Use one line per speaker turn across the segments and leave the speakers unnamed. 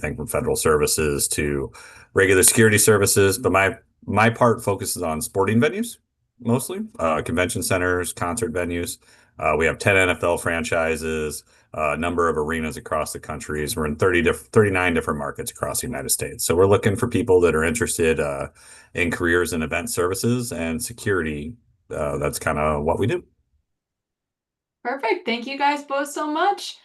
anything from federal services to regular security services. But my part focuses on sporting venues mostly, convention centers, concert venues. We have 10 NFL franchises, a number of arenas across the countries. We're in 39 different markets across the United States. So we're looking for people that are interested in careers in event services and security. That's kind of what we do.
Perfect. Thank you guys both so much.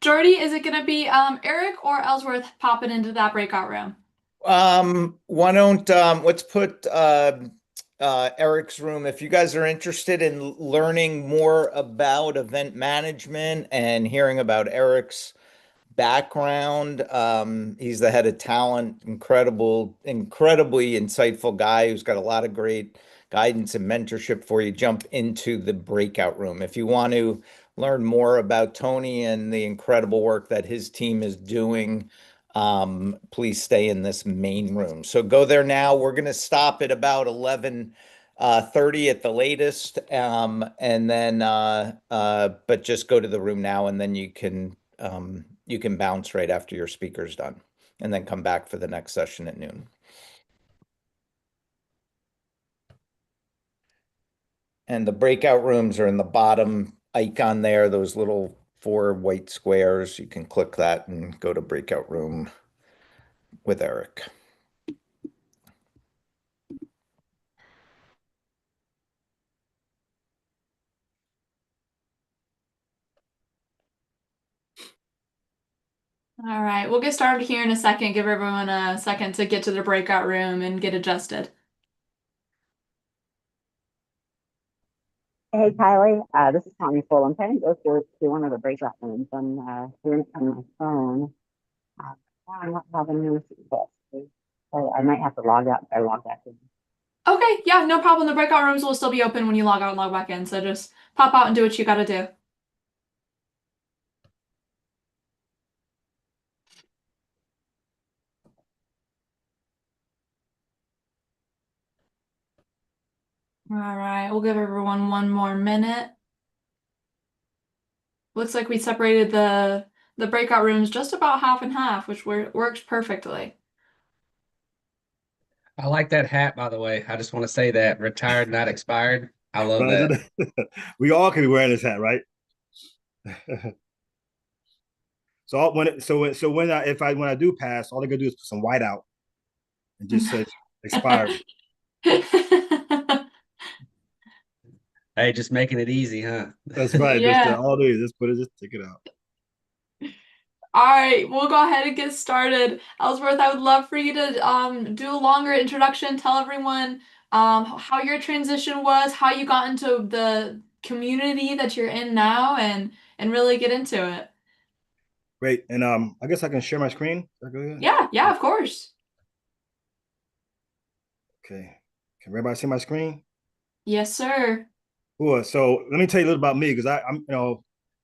Jordy, is it going to be Eric or Ellsworth popping into that breakout room?
Why don't let's put Eric's room. If you guys are interested in learning more about event management and hearing about Eric's background, he's the head of talent, incredibly insightful guy who's got a lot of great guidance and mentorship for you. Jump into the breakout room. If you want to learn more about Tony and the incredible work that his team is doing, please stay in this main room. So go there now. We're going to stop at about 11:30 at the latest. And then but just go to the room now, and then you can bounce right after your speaker's done, and then come back for the next session at noon. And the breakout rooms are in the bottom icon there, those little 4 white squares. You can click that and go to breakout room with Eric.
All right, we'll get started here in a second. Give everyone a second to get to the breakout room and get adjusted.
Hey, Kylie. This is Tommy Full. I'm trying to go through to one of the breakout rooms. I'm doing it on my phone. I'm not having any success. So I might have to log out. I log back in.
Okay, yeah, no problem. The breakout rooms will still be open when you log out and log back in. So just pop out and do what you got to do. All right, we'll give everyone one more minute. Looks like we separated the breakout rooms just about half and half, which works perfectly.
I like that hat, by the way. I just want to say that retired, not expired. I love that.
We all can be wearing this hat, right? So when I do pass, all I gotta do is put some white out and just say expired.
Hey, just making it easy, huh?
That's right.
Yeah.
All do is just take it out.
All right, we'll go ahead and get started. Ellsworth, I would love for you to do a longer introduction. Tell everyone how your transition was, how you got into the community that you're in now, and really get into it.
Great. And I guess I can share my screen.
Yeah, of course.
Okay. Can everybody see my screen?
Yes, sir.
Cool. So let me tell you a little about me, because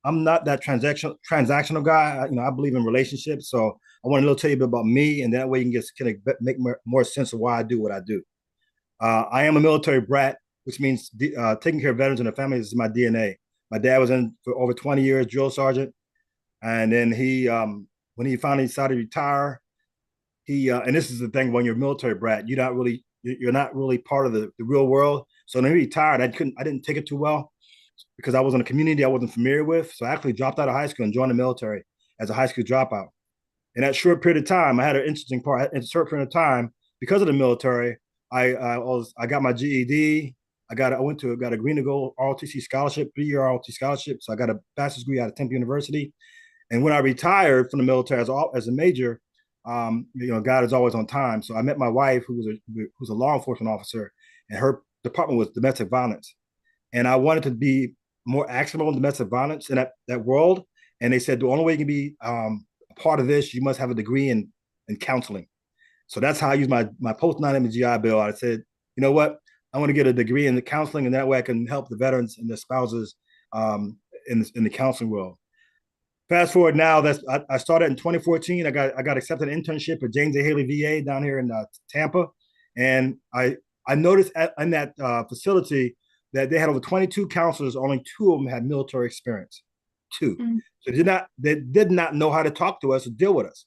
I'm not that transactional guy. I believe in relationships. So I want to tell you a bit about me, and that way you can just kind of make more sense of why I do what I do. I am a military brat, which means taking care of veterans and their families is my DNA. My dad was in for over 20 years, drill sergeant, and then when he finally decided to retire, and this is the thing, when you're a military brat, you're not really part of the real world. So when he retired, I didn't take it too well, because I was in a community I wasn't familiar with. So I actually dropped out of high school and joined the military as a high school dropout. In that short period of time, I had an interesting part. In a short period of time, because of the military, I got my GED. I got a green to gold ROTC scholarship, 3-year ROTC scholarship. So I got a bachelor's degree out of Temple University. And when I retired from the military as a major, God is always on time. So I met my wife, who's a law enforcement officer, and her department was domestic violence. And I wanted to be more actionable in domestic violence in that world. And they said the only way you can be a part of this, you must have a degree in counseling. So that's how I used my post 9/11 GI Bill. I said, you know what? I want to get a degree in the counseling, and that way I can help the veterans and their spouses in the counseling world. Fast forward now, I started in 2014. I got accepted an internship at James A. Haley VA down here in Tampa, and I noticed in that facility that they had over 22 counselors. Only 2 of them had military experience. 2. So they did not know how to talk to us or deal with us.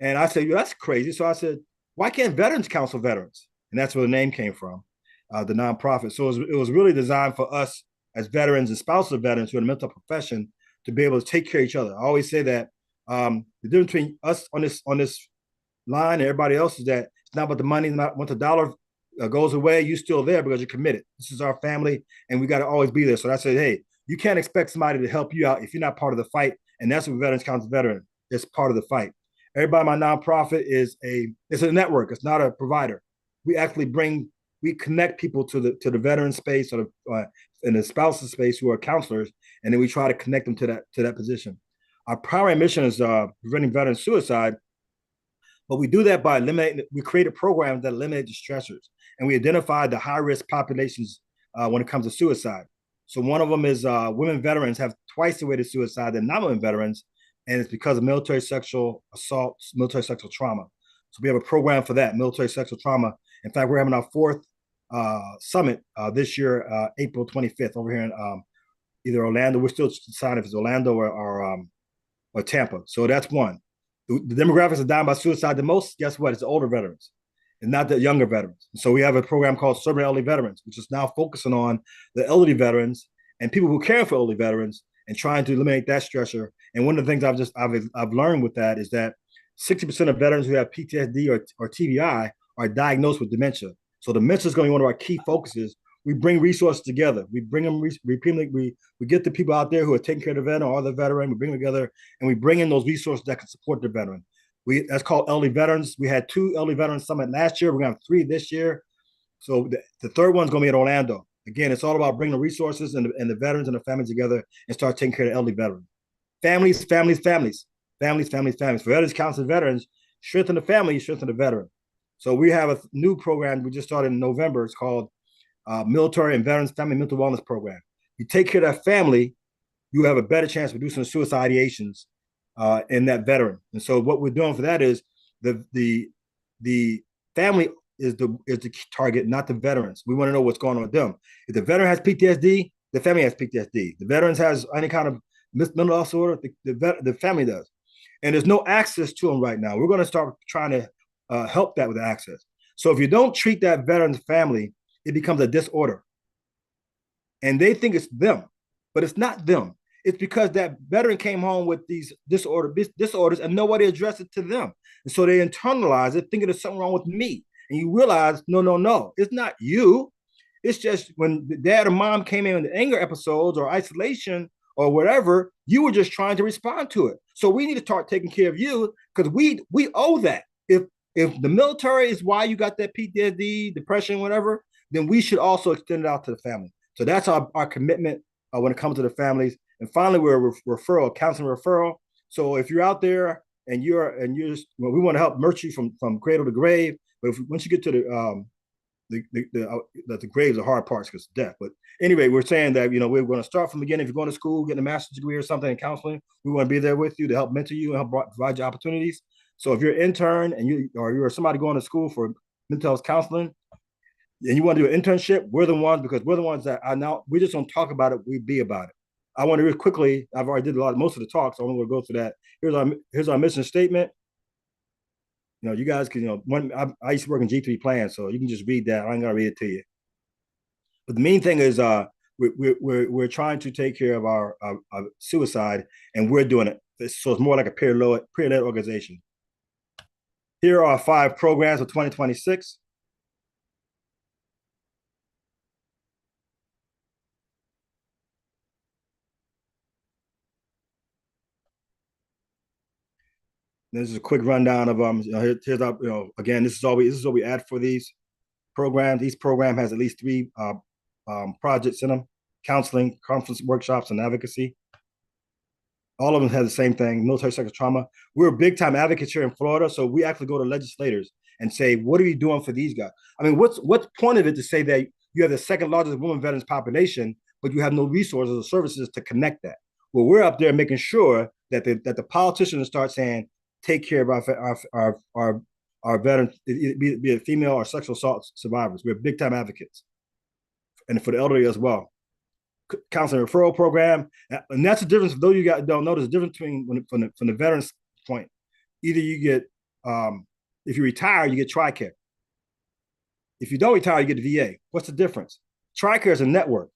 And I said, that's crazy. So I said, why can't veterans counsel veterans? And that's where the name came from, the nonprofit. So it was really designed for us as veterans and spouses of veterans who are in the mental profession to be able to take care of each other. I always say that the difference between us on this line and everybody else is that it's not about the money. Not once the dollar goes away, you're still there because you're committed. This is our family, and we got to always be there. So I said, hey, you can't expect somebody to help you out if you're not part of the fight. And that's what Veterans Counsel Veteran. It's part of the fight. Everybody in my nonprofit it's a network. It's not a provider. We connect people to the veteran space or in the spousal space who are counselors, and then we try to connect them to that position. Our primary mission is preventing veteran suicide, but we do that by we created programs that eliminate the stressors, and we identified the high-risk populations when it comes to suicide. So one of them is women veterans have twice the rate of suicide than non-women veterans, and it's because of military sexual assault, military sexual trauma. So we have a program for that, military sexual trauma. In fact, we're having our fourth summit this year, April 25th, over here in either Orlando. We're still deciding if it's Orlando or Tampa. So that's one. The demographics are dying by suicide the most. Guess what? It's the older veterans and not the younger veterans. So we have a program called Serving Elderly Veterans, which is now focusing on the elderly veterans and people who care for elderly veterans and trying to eliminate that stressor. And one of the things I've learned with that is that 60% of veterans who have PTSD or TBI are diagnosed with dementia. So dementia is going to be one of our key focuses. We bring resources together. We bring them, we get the people out there who are taking care of the veteran or the veteran. We bring them together and we bring in those resources that can support the veteran. That's called Elderly Veterans. We had 2 Elderly Veterans Summit last year. We're going to have 3 this year. So the third one's going to be in Orlando. Again, it's all about bringing the resources and the veterans and the families together and start taking care of the elderly veterans. Families. For veterans, counseling veterans, strengthen the family, strengthen the veteran. So we have a new program we just started in November. It's called Military and Veterans Family Mental Wellness Program. You take care of that family, you have a better chance of reducing suicide ideations in that veteran. And so what we're doing for that is the family is the target, not the veterans. We want to know what's going on with them. If the veteran has PTSD, the family has PTSD. The veterans has any kind of mental disorder, the family does. And there's no access to them right now. We're going to start trying to help that with access. So if you don't treat that veteran's family, it becomes a disorder. And they think it's them, but it's not them. It's because that veteran came home with these disorders and nobody addressed it to them. And so they internalize it, thinking there's something wrong with me. And you realize, no, it's not you. It's just when the dad or mom came in with anger episodes or isolation or whatever, you were just trying to respond to it. So we need to start taking care of you because we owe that. If the military is why you got that PTSD, depression, whatever, then we should also extend it out to the family. So that's our commitment when it comes to the families. And finally, we're a referral, counseling referral. So if you're out there and you're just, we want to help nurture you from cradle to grave. But once you get to the graves, the hard parts because of death. But anyway, we're saying that we're going to start from the beginning. If you're going to school, getting a master's degree or something in counseling, we want to be there with you to help mentor you and help provide you opportunities. So if you're an intern and you're somebody going to school for mental health counseling, and you want to do an internship, we're the ones that are now. We just don't talk about it. We be about it. I want to real quickly. I've already did most of the talk, so I'm going to go through that. Here's our mission statement. You guys can, I used to work in G3 plans, so you can just read that. I ain't gonna read it to you. But the main thing is we're trying to take care of our suicide, and we're doing it. So it's more like a peer-led organization. Here are our 5 programs for 2026. This is a quick rundown of here's our, again, this is what we add for these programs. Each program has at least 3 projects in them: counseling, conference, workshops, and advocacy. All of them have the same thing: military sexual trauma. We're big time advocates here in Florida, so we actually go to legislators and say, "What are you doing for these guys?" I mean, what's point of it to say that you have the second largest women veterans population, but you have no resources or services to connect that? Well, we're up there making sure that the politicians start saying, take care of our veterans, be it female or sexual assault survivors. We're big time advocates, and for the elderly as well. Counseling referral program, and that's the difference. For those you guys don't know, there's a difference between from the veterans point. Either you get If you retire, you get TRICARE. If you don't retire, you get the VA. What's the difference? TRICARE is a network.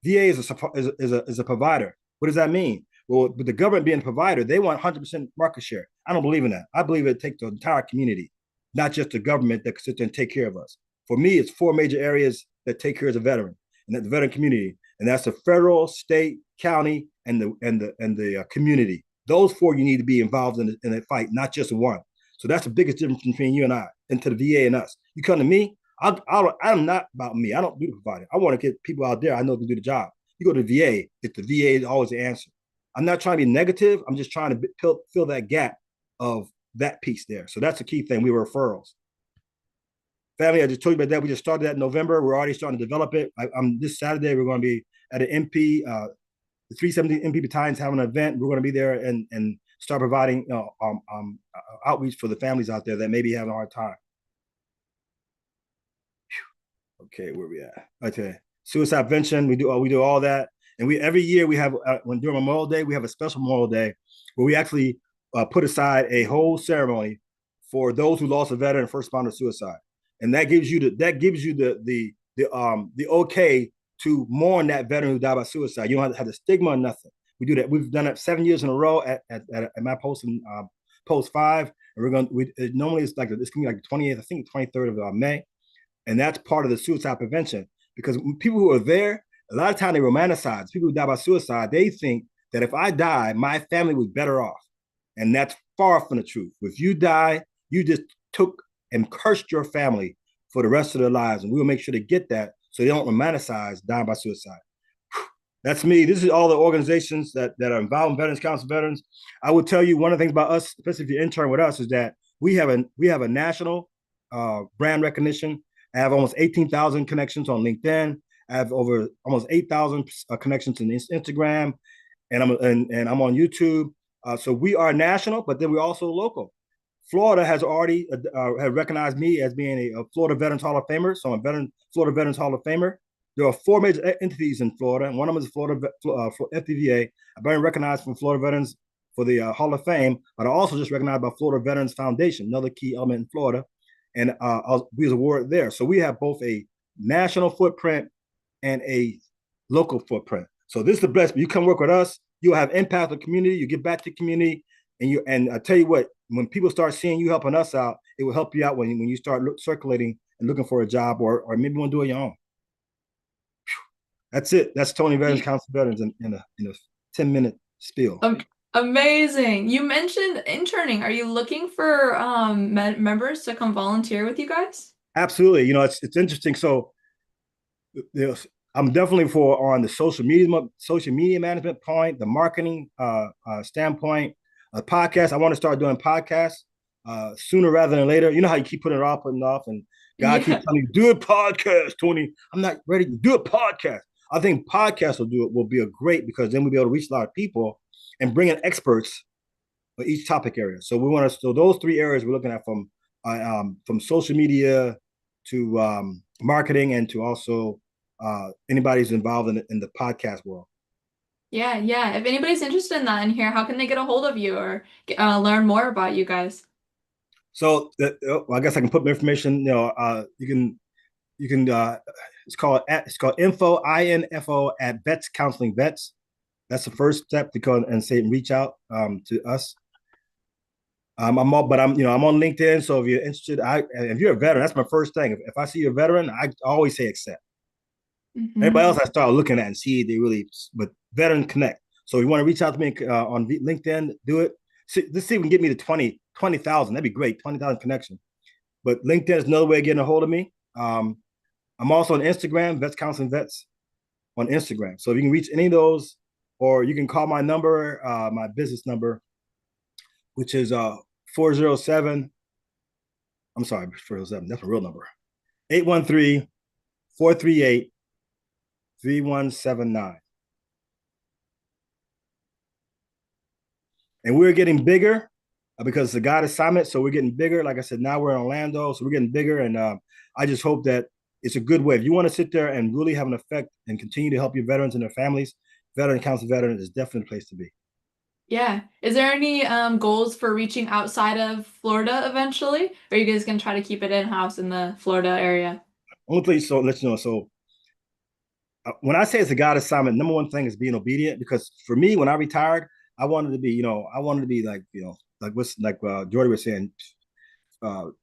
VA is a provider. What does that mean? Well, with the government being a provider, they want 100% market share. I don't believe in that. I believe it takes the entire community, not just the government that can sit there and take care of us. For me, it's 4 major areas that take care of the veteran and the veteran community, and that's the federal, state, county, and the community. Those 4 you need to be involved in the fight, not just one. So that's the biggest difference between you and I, and to the VA and us. You come to me, I'm not about me. I don't do the providing. I want to get people out there I know can do the job. You go to the VA, if the VA is always the answer. I'm not trying to be negative. I'm just trying to fill that gap of that piece there. So that's the key thing. We were referrals. Family, I just told you about that. We just started that in November. We're already starting to develop it. This Saturday, we're going to be at an MP, the 370 MP Battalion's having an event. We're going to be there and start providing outreach for the families out there that may be having a hard time. Okay, where we at? Okay, suicide prevention. We do all that, and every year we have during Memorial Day we have a special Memorial Day where we actually put aside a whole ceremony for those who lost a veteran and first responder suicide, and that gives you the okay to mourn that veteran who died by suicide. You don't have the stigma or nothing. We do that. We've done it 7 years in a row at my post in post 5, and we're going. Normally it's gonna be like the 28th, I think 23rd of May. And that's part of the suicide prevention, because people who are there, a lot of time they romanticize. People who die by suicide, they think that if I die, my family was better off. And that's far from the truth. If you die, you just took and cursed your family for the rest of their lives. And we will make sure to get that so they don't romanticize dying by suicide. That's me. This is all the organizations that are involved in Veterans Council Veterans. I will tell you one of the things about us, especially if you intern with us, is that we have a national brand recognition. I have almost 18,000 connections on LinkedIn. I have over almost 8,000 connections in Instagram, and I'm on YouTube. So we are national, but then we're also local. Florida has already have recognized me as being a Florida Veterans Hall of Famer. So I'm a Florida Veterans Hall of Famer. There are 4 major entities in Florida, and one of them is Florida FVA. I've been recognized from Florida Veterans for the Hall of Fame, but I also just recognized by Florida Veterans Foundation, another key element in Florida. And we was awarded there. So we have both a national footprint and a local footprint. So this is the best. You come work with us, you'll have impact on the community, you give back to the community, and I tell you what, when people start seeing you helping us out, it will help you out when you start circulating and looking for a job, or maybe you want to do it on your own. That's it. That's Tony Veterans Council Veterans in a 10-minute spiel.
Amazing. You mentioned interning. Are you looking for members to come volunteer with you guys?
Absolutely. It's interesting. So I'm definitely on the social media management point, the marketing standpoint, podcast. I want to start doing podcasts sooner rather than later. You know how you keep putting it off, and God keeps telling you, do a podcast, Tony. I'm not ready to do a podcast. I think podcasts will be a great, because then we'll be able to reach a lot of people and bring in experts for each topic area. So we want to. So those 3 areas we're looking at, from social media to marketing, and to also anybody who's involved in the podcast world.
Yeah. If anybody's interested in that in here, how can they get a hold of you or learn more about you guys?
So I guess I can put my information. You can. It's called info at Vets Counseling Vets. That's the first step to go and reach out to us. I'm on LinkedIn. So if you're interested, if you're a veteran, that's my first thing. If I see you're a veteran, I always say accept. Mm-hmm. Everybody else I start looking at and see they really, but Veteran Connect. So if you want to reach out to me on LinkedIn, do it. Let's see if we can get me to 20,000. That'd be great. 20,000 connection. But LinkedIn is another way of getting a hold of me. I'm also on Instagram, Vets Counseling Vets on Instagram. So if you can reach any of those, or you can call my number, my business number, which is 407. I'm sorry, 407. That's a real number. 813-438-3179. And we're getting bigger because it's a guide assignment. So we're getting bigger. Like I said, now we're in Orlando, so we're getting bigger. And I just hope that it's a good way. If you want to sit there and really have an effect and continue to help your veterans and their families, Veteran Council Veterans is definitely a place to be.
Yeah. Is there any goals for reaching outside of Florida eventually? Or are you guys gonna try to keep it in-house in the Florida area?
Only place, so let you know. So when I say it's a God assignment, number one thing is being obedient. Because for me, when I retired, I wanted to be, I wanted to be like, like what's like Jordy was saying,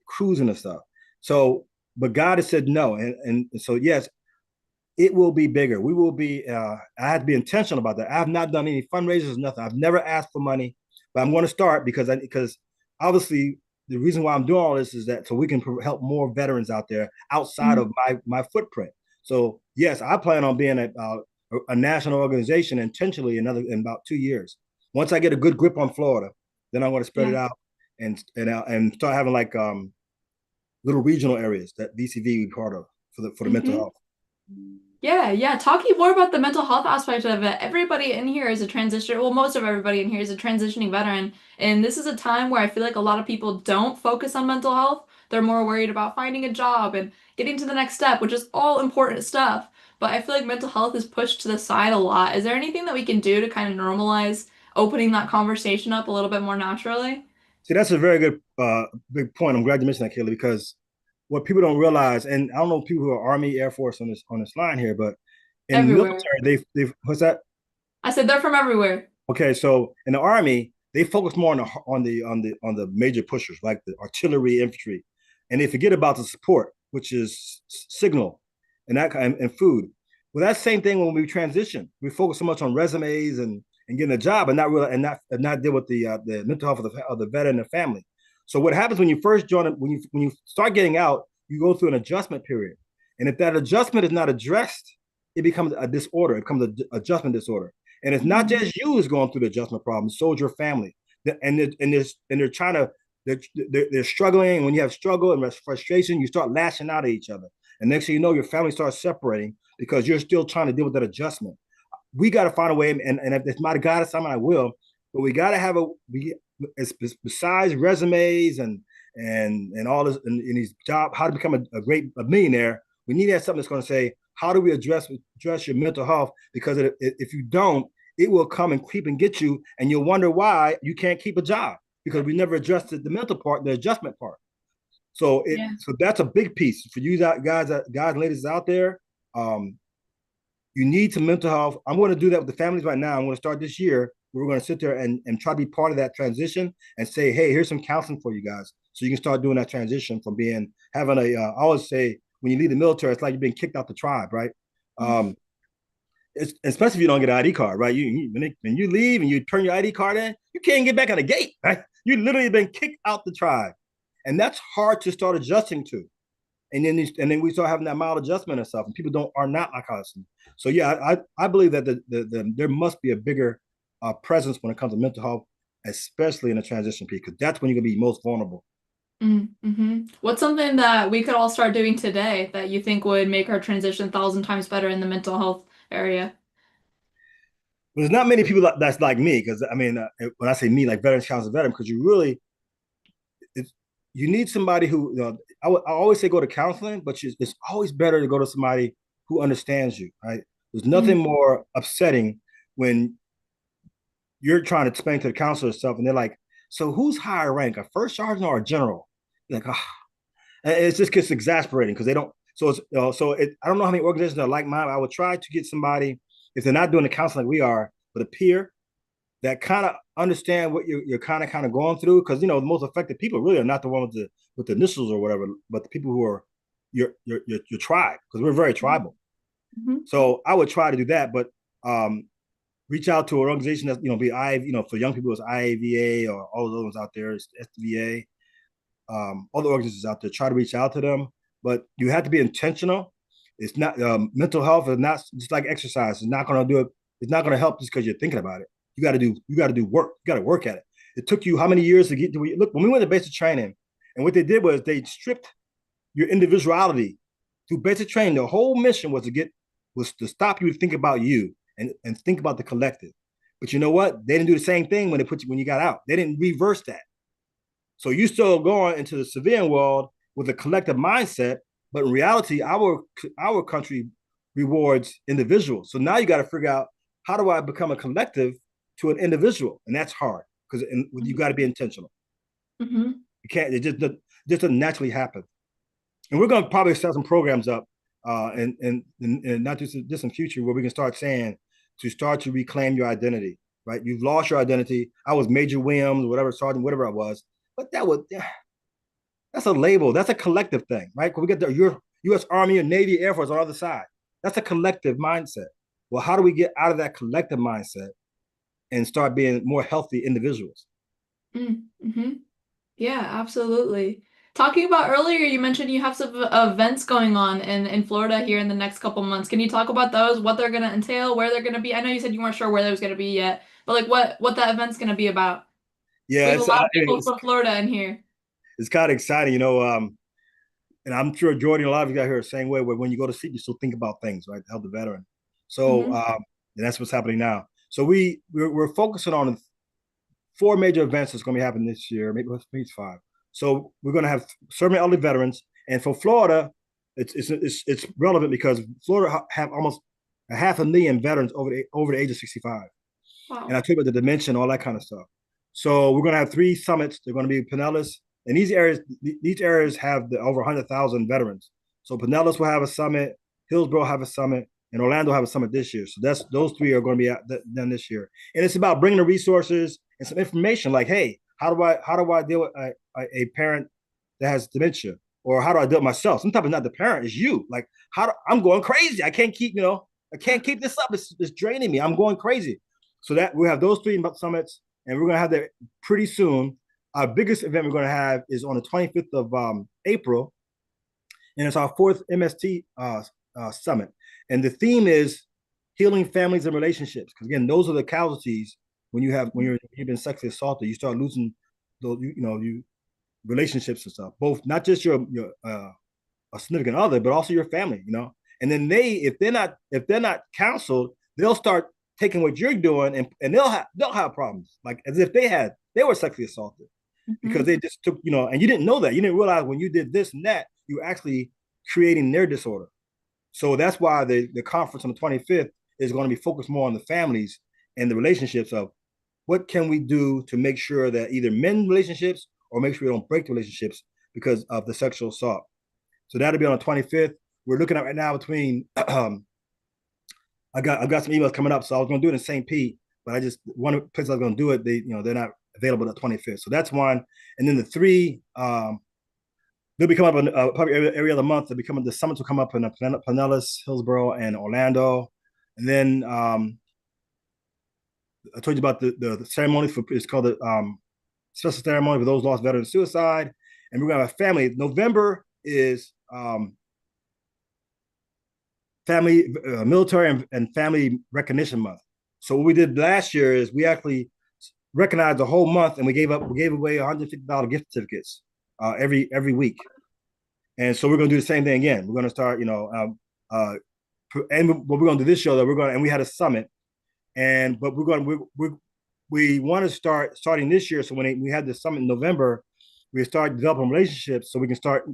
cruising and stuff. So, but God has said no, and so yes, it will be bigger. We will be. I had to be intentional about that. I have not done any fundraisers, nothing. I've never asked for money, but I'm going to start because obviously the reason why I'm doing all this is that so we can help more veterans out there outside of my footprint. So yes, I plan on being a national organization intentionally in about 2 years. Once I get a good grip on Florida, then I'm going to spread it
Yeah.
out and start having like little regional areas that BCV be part of for the mental health.
Yeah, yeah. Talking more about the mental health aspect of it. Everybody in here is a transition. Well, most of everybody in here is a transitioning veteran. And this is a time where I feel like a lot of people don't focus on mental health. They're more worried about finding a job and getting to the next step, which is all important stuff. But I feel like mental health is pushed to the side a lot. Is there anything that we can do to kind of normalize opening that conversation up a little bit more naturally?
See, that's a very good big point. I'm glad you mentioned that, Kaylee, because what people don't realize, and I don't know people who are Army, Air Force on this line here, but in
Everywhere.
military, they've what's that?
I said they're from everywhere.
Okay, so in the Army, they focus more on the major pushers like the artillery, infantry, and they forget about the support, which is signal and food. Well, that same thing when we transition. We focus so much on resumes and getting a job, and not really and not deal with the mental health of the veteran and the family. So what happens when you first join when you start getting out, you go through an adjustment period, and if that adjustment is not addressed, it becomes a disorder. It becomes an adjustment disorder. And it's not just you who's going through the adjustment problem, so is your family. And they're trying to they're struggling. And when you have struggle and frustration, you start lashing out at each other. And next thing you know, your family starts separating because you're still trying to deal with that adjustment. We got to find a way, and if it's my God assignment, I will. But we got to have besides resumes and all this and these job, how to become a great millionaire. We need to have something that's going to say, how do we address your mental health? Because if you don't, it will come and creep and get you, and you'll wonder why you can't keep a job because we never addressed the mental part, the adjustment part. So
Yeah.
so that's a big piece for you guys and ladies out there. You need some mental health. I'm going to do that with the families right now. I'm going to start this year. We're going to sit there and try to be part of that transition and say, hey, here's some counseling for you guys. So you can start doing that transition from having I always say, when you leave the military, it's like you're being kicked out the tribe, right? Especially if you don't get an ID card, right? When you leave and you turn your ID card in, you can't get back on the gate, right? You literally been kicked out the tribe. And that's hard to start adjusting to. And then we start having that mild adjustment and stuff, and people are not like us. So yeah, I believe that there must be a bigger presence when it comes to mental health, especially in the transition period, because that's when you're gonna be most vulnerable.
What's something that we could all start doing today that you think would make our transition 1,000 times better in the mental health area?
There's not many people that's like me, because I mean, when I say me, like Veterans Council veteran, because you need somebody who I always say go to counseling, but it's always better to go to somebody who understands you, right? There's nothing more upsetting when you're trying to explain to the counselor stuff and they're like, so who's higher rank, a first sergeant or a general? You're like, and it just gets exasperating because they don't. So I don't know how many organizations are like mine. I would try to get somebody, if they're not doing the counseling like we are, but a peer that kind of understand what you're kind of going through, because the most affected people really are not the one with the initials or whatever, but the people who are your tribe, because we're very tribal. So I would try to do that, but reach out to an organization that's be for young people, it's IAVA or all of those out there, it's SVA, other organizations out there. Try to reach out to them, but you have to be intentional. It's not mental health is not just like exercise. It's not going to do it. It's not going to help just because you're thinking about it. You got to do work. You got to work at it. It took you how many years to get to look when we went to basic training, and what they did was they stripped your individuality through basic training. The whole mission was to stop you to think about you and think about the collective. But you know what? They didn't do the same thing when you got out. They didn't reverse that. So you still going into the civilian world with a collective mindset, but in reality, our country rewards individuals. So now you got to figure out, how do I become a collective to an individual, and that's hard because you got to be intentional.
Mm-hmm.
You can't. It just doesn't naturally happen. And we're going to probably set some programs up, and not just in future where we can start saying to start to reclaim your identity. Right, you've lost your identity. I was Major Williams, whatever sergeant, whatever I was, but that's a label. That's a collective thing, right? We get your U.S. Army or Navy, Air Force on the other side. That's a collective mindset. Well, how do we get out of that collective mindset and start being more healthy individuals?
Mm-hmm. Yeah, absolutely. Talking about earlier, you mentioned you have some events going on in Florida here in the next couple months. Can you talk about those, what they're going to entail, where they're going to be? I know you said you weren't sure where there was going to be yet, but like what that event's going to be about. We
Yeah,
have a lot of people from Florida in here.
It's kind of exciting, and I'm sure Jordan, a lot of you guys here are the same way, where when you go to sleep, you still think about things, right, to help the veteran. So and that's what's happening now. So we're focusing on 4 major events that's going to be happening this year, maybe it's 5. So we're going to have serving elderly veterans, and for Florida, it's relevant because Florida have almost 500,000 veterans over the age of 65.
Wow.
And I talk about the dimension, all that kind of stuff. So we're going to have 3 summits. They're going to be Pinellas, and these areas have over 100,000 veterans. So Pinellas will have a summit, Hillsborough have a summit, and Orlando have a summit this year. So those 3 are going to be done this year. And it's about bringing the resources and some information like, hey, how do I deal with a parent that has dementia? Or how do I do it myself? Sometimes it's not the parent, it's you. Like, I'm going crazy. I can't keep this up. It's draining me. I'm going crazy. So that we have those 3 summits, and we're going to have that pretty soon. Our biggest event we're going to have is on the 25th of April, and it's our 4th MST summit. And the theme is healing families and relationships. Because again, those are the casualties when you've been sexually assaulted. You start losing those, relationships and stuff. Both not just your a significant other, but also your family. And then if they're not counseled, they'll start taking what you're doing, and they'll have problems, like as if they were sexually assaulted because they just took, and you didn't know that. You didn't realize when you did this and that, you were actually creating their disorder. So that's why the conference on the 25th is going to be focused more on the families and the relationships of what can we do to make sure that either mend relationships or make sure we don't break the relationships because of the sexual assault. So that'll be on the 25th. We're looking at right now between I've got some emails coming up, so I was going to do it in St. Pete, but I just one place I was going to do it. They're not available the 25th, so that's one. And then the 3, they'll be coming up probably every other month. The summits will come up in Pinellas, Hillsborough, and Orlando. And then I told you about the ceremony it's called the special ceremony for those lost veterans suicide, and we're going to have a family. November is family, military and family recognition month. So what we did last year is we actually recognized the whole month, and we gave away $150 gift certificates every week. And so we're going to do the same thing again. We're going to start, and what we're going to do this show and we had a summit, but we want to starting this year. So when we had the summit in November, we start developing relationships so we can start,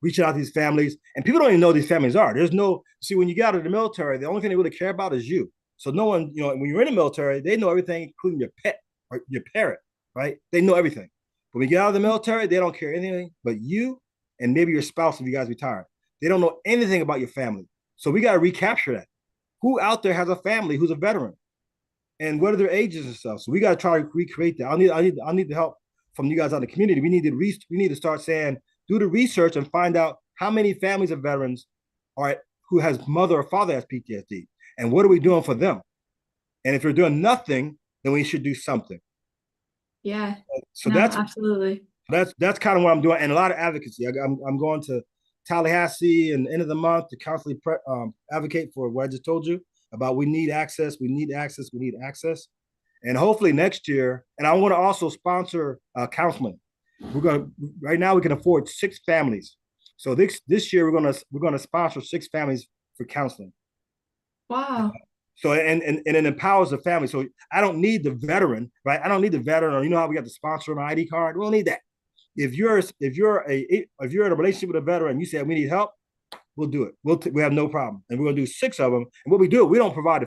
reaching out to these families. And people don't even know these families are. When you get out of the military, the only thing they really care about is you. So no one, when you're in the military, they know everything, including your pet or your parent, right? They know everything. But when you get out of the military, they don't care anything but you and maybe your spouse if you guys retire. They don't know anything about your family. So we got to recapture that. Who out there has a family who's a veteran? And what are their ages and stuff? So we got to try to recreate that. I need the help from you guys out in the community. We need to start saying, do the research and find out how many families of veterans who has mother or father has PTSD, and what are we doing for them? And if you're doing nothing, then we should do something.
Yeah.
So that's
absolutely.
That's kind of what I'm doing, and a lot of advocacy. I'm going to Tallahassee and end of the month to constantly advocate for what I just told you about. We need access. We need access. We need access. And hopefully next year, and I want to also sponsor counseling. Right now we can afford 6 families. So this year we're gonna sponsor 6 families for counseling.
Wow.
So and it empowers the family. So I don't need the veteran, right? I don't need the veteran, or how we got the sponsor my ID card. We don't need that. If you're in a relationship with a veteran, you say we need help, we'll do it. We have no problem, and we're gonna do 6 of them. And what we do, we don't provide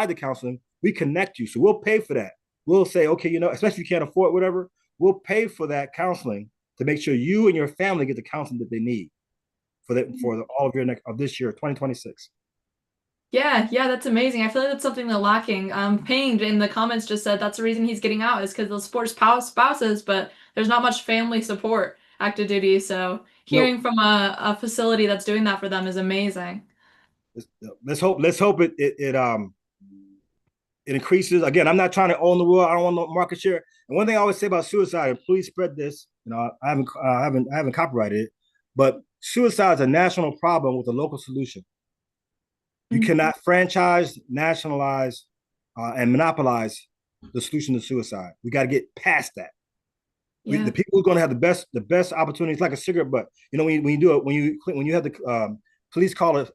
the counseling. we connect you. So we'll pay for that. We'll say, okay, especially if you can't afford whatever, we'll pay for that counseling to make sure you and your family get the counseling that they need all of of this year, 2026.
Yeah, yeah, that's amazing. I feel like that's something they're lacking. Payne in the comments just said that's the reason he's getting out is because they'll support spouses, but there's not much family support active duty. So
No,
hearing from a facility that's doing that for them is amazing.
let's hope it increases. Again, I'm not trying to own the world. I don't want no market share. And one thing I always say about suicide, and please spread this. I haven't copyrighted it, but suicide is a national problem with a local solution. You cannot franchise, nationalize, and monopolize the solution to suicide. We got to get past that.
Yeah.
The people who are going to have the best opportunities, like a cigarette butt. When you do it, when you have the police call it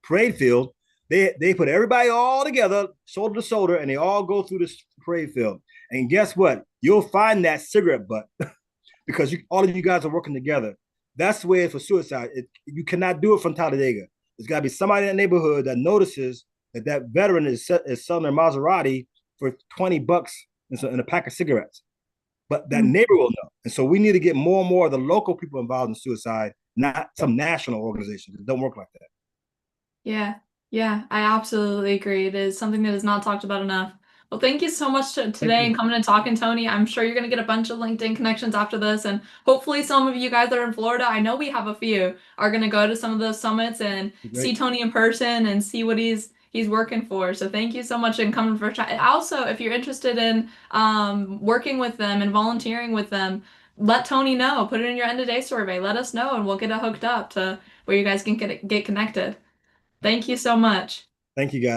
parade field, they put everybody all together, shoulder to shoulder, and they all go through this parade field. And guess what? You'll find that cigarette butt because all of you guys are working together. That's the way it's for suicide. You cannot do it from Talladega. There's got to be somebody in that neighborhood that notices that veteran is selling their Maserati for $20 in a pack of cigarettes. But that neighbor will know. And so we need to get more and more of the local people involved in suicide, not some national organizations. It don't work like that.
Yeah, yeah, I absolutely agree. It is something that is not talked about enough. Well, thank you so much today and coming and talking, Tony. I'm sure you're going to get a bunch of LinkedIn connections after this, and hopefully some of you guys that are in Florida, I know we have a few, are going to go to some of those summits and see Tony in person and see what he's working for. So thank you so much and coming for chat. Also, if you're interested in working with them and volunteering with them, let Tony know. Put it in your end of day survey. Let us know, and we'll get it hooked up to where you guys can get connected. Thank you so much.
Thank you, guys.